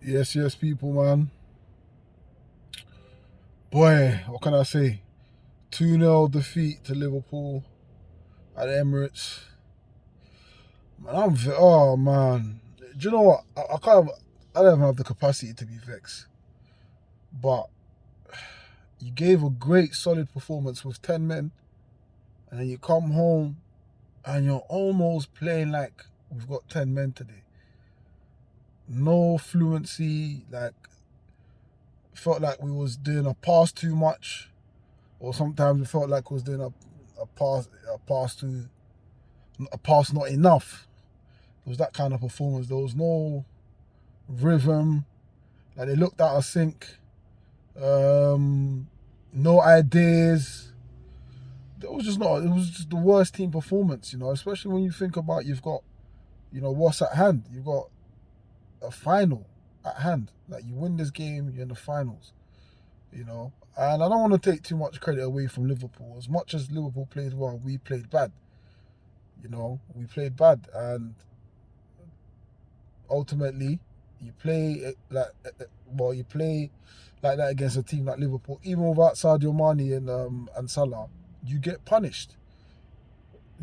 Yes, people, man. Boy, what can I say? 2-0 defeat to Liverpool at the Emirates. Man, oh, man. Do you know what? I can't, I don't even have the capacity to be vexed. But you gave a great, solid performance with 10 men, and then you come home and you're almost playing like we've got 10 men today. No fluency, felt like we was doing a pass too much, or sometimes we felt like we was doing a pass not enough. It was that kind of performance. There was no rhythm. Like, they looked out of sync. No ideas. It was just the worst team performance, especially when you think about you've got, what's at hand. You've got a final at hand. Like, you win this game, you're in the finals. And I don't want to take too much credit away from Liverpool. As much as Liverpool played well, we played bad. We played bad, and ultimately, you play like that against a team like Liverpool. Even without Sadio Mane and Salah, you get punished.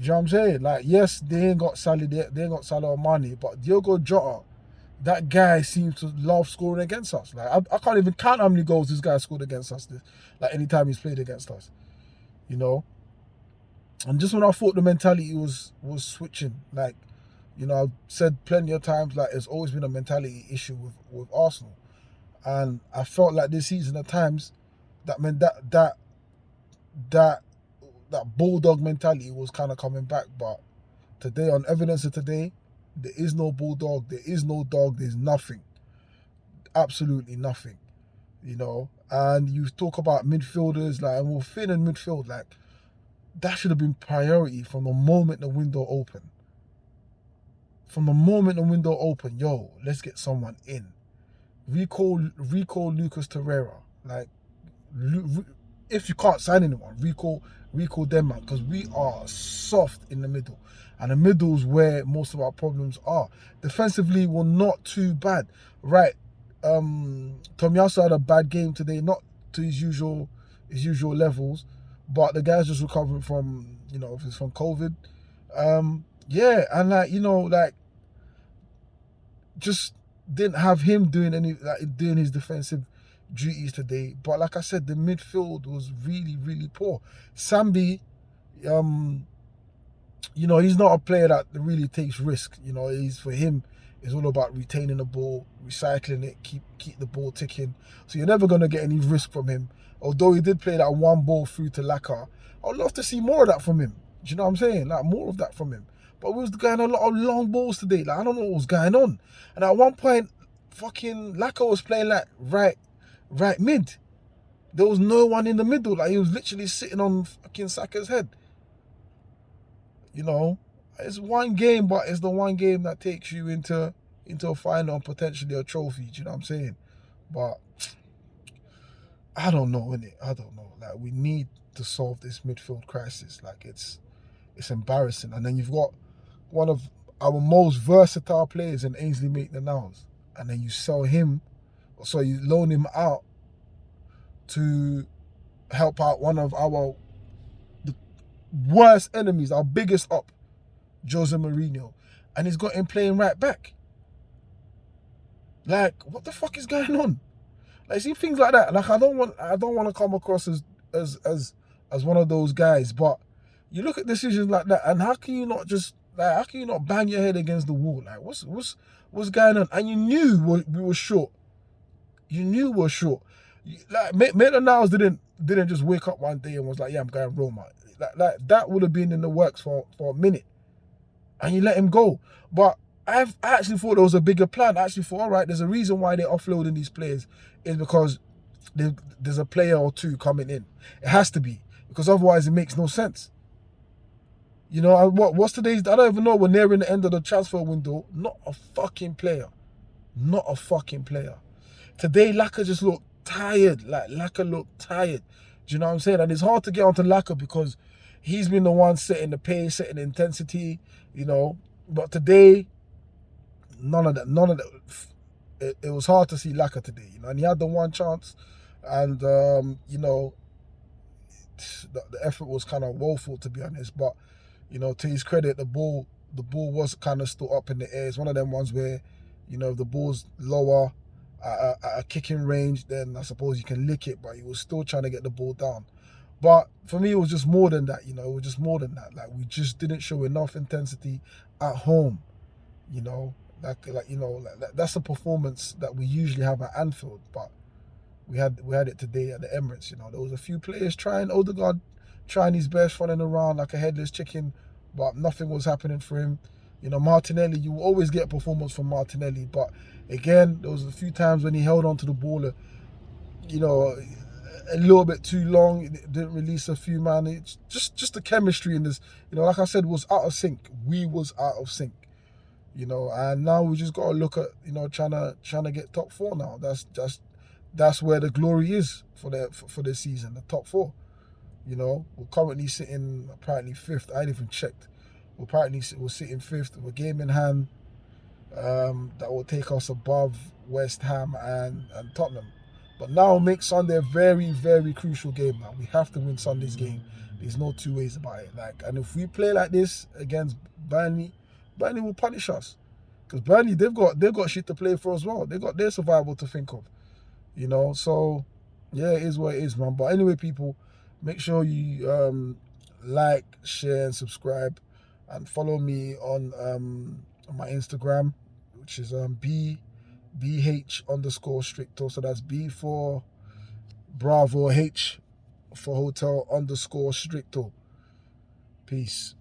You know what I'm saying? Like, yes, they ain't got Salah, they ain't got Salah or Mane, but Diogo Jota, that guy seems to love scoring against us. Like, I can't even count how many goals this guy scored against us. Like, anytime he's played against us, And just when I thought the mentality was switching, like, I've said plenty of times, like, it's always been a mentality issue with Arsenal, and I felt like this season at times that meant that bulldog mentality was kind of coming back. But today, on evidence of today, there is no bulldog, there is no dog, there's nothing, absolutely nothing, And you talk about midfielders, like, and we're thin in midfield, like, that should have been priority from the moment the window opened. From the moment the window opened, let's get someone in. Recall Lucas Torreira. Like, if you can't sign anyone, recall them, man, because we are soft in the middle. And the middle's where most of our problems are. Defensively, we're not too bad. Right. Tomiyasu had a bad game today, not to his usual levels, but the guy's just recovering from, if it's from COVID. Yeah, and just didn't have him doing his defensive duties today. But like I said, the midfield was really, really poor. Sambi, he's not a player that really takes risk. For him, it's all about retaining the ball, recycling it, keep the ball ticking. So you're never gonna get any risk from him. Although he did play that one ball through to Laka, I'd love to see more of that from him. Do you know what I'm saying? Like, more of that from him. But we was getting a lot of long balls today. Like, I don't know what was going on. And at one point, fucking Laka was playing like right mid. There was no one in the middle. Like, he was literally sitting on fucking Saka's head. It's one game, but it's the one game that takes you into a final and potentially a trophy. Do you know what I'm saying? But I don't know, innit? I don't know. Like, we need to solve this midfield crisis. Like, it's embarrassing. And then you've got one of our most versatile players in Ainsley Maitland-Niles, and then you sell him, so you loan him out to help out one of the worst enemies, our biggest up, Jose Mourinho, and he's got him playing right back. Like, what the fuck is going on? Like, see, things like that. Like, I don't want to come across as one of those guys, but you look at decisions like that, and how can you not bang your head against the wall? Like, what's going on? And you knew we were short. You knew we were short. Like, Maitland-Niles didn't just wake up one day and was like, yeah, I'm going Roma. Like that would have been in the works for a minute, and you let him go. But I actually thought there was a bigger plan. I actually thought, all right, there's a reason why they're offloading these players, is because there's a player or two coming in. It has to be, because otherwise it makes no sense. What's today's? I don't even know. We're nearing the end of the transfer window. Not a fucking player. Not a fucking player. Today, Laka just looked tired. Like, Laka looked tired. Do you know what I'm saying? And it's hard to get onto Laka because he's been the one setting the pace, setting the intensity, But today, none of that. it was hard to see Laka today, and he had the one chance, and the effort was kind of woeful, to be honest. But to his credit, the ball was kind of still up in the air. It's one of them ones where, if the ball's lower at a kicking range, then I suppose you can lick it, but he was still trying to get the ball down. But for me, it was just more than that. It was just more than that. Like, we just didn't show enough intensity at home. That's a performance that we usually have at Anfield, but we had it today at the Emirates. There was a few players trying. Odegaard trying his best, running around like a headless chicken, but nothing was happening for him. Martinelli, you will always get a performance from Martinelli, but again, there was a few times when he held on to the ball, a little bit too long. It didn't release a few man. It's just the chemistry in this. Like I said, was out of sync. We was out of sync. And now we just got to look at trying to get top four now. That's where the glory is for this season, the top four. We're currently sitting apparently fifth. I ain't even checked. We're sitting fifth with a game in hand that will take us above West Ham and Tottenham. But now make Sunday a very, very crucial game now. We have to win Sunday's game. There's no two ways about it. And if we play like this against Burnley will punish us. Because Burnley, they've got shit to play for as well. They've got their survival to think of. So yeah, it is what it is, man. But anyway, people, make sure you like, share, and subscribe, and follow me on my Instagram, which is BH_Stricto. So that's B for Bravo, H for Hotel _Stricto. Peace.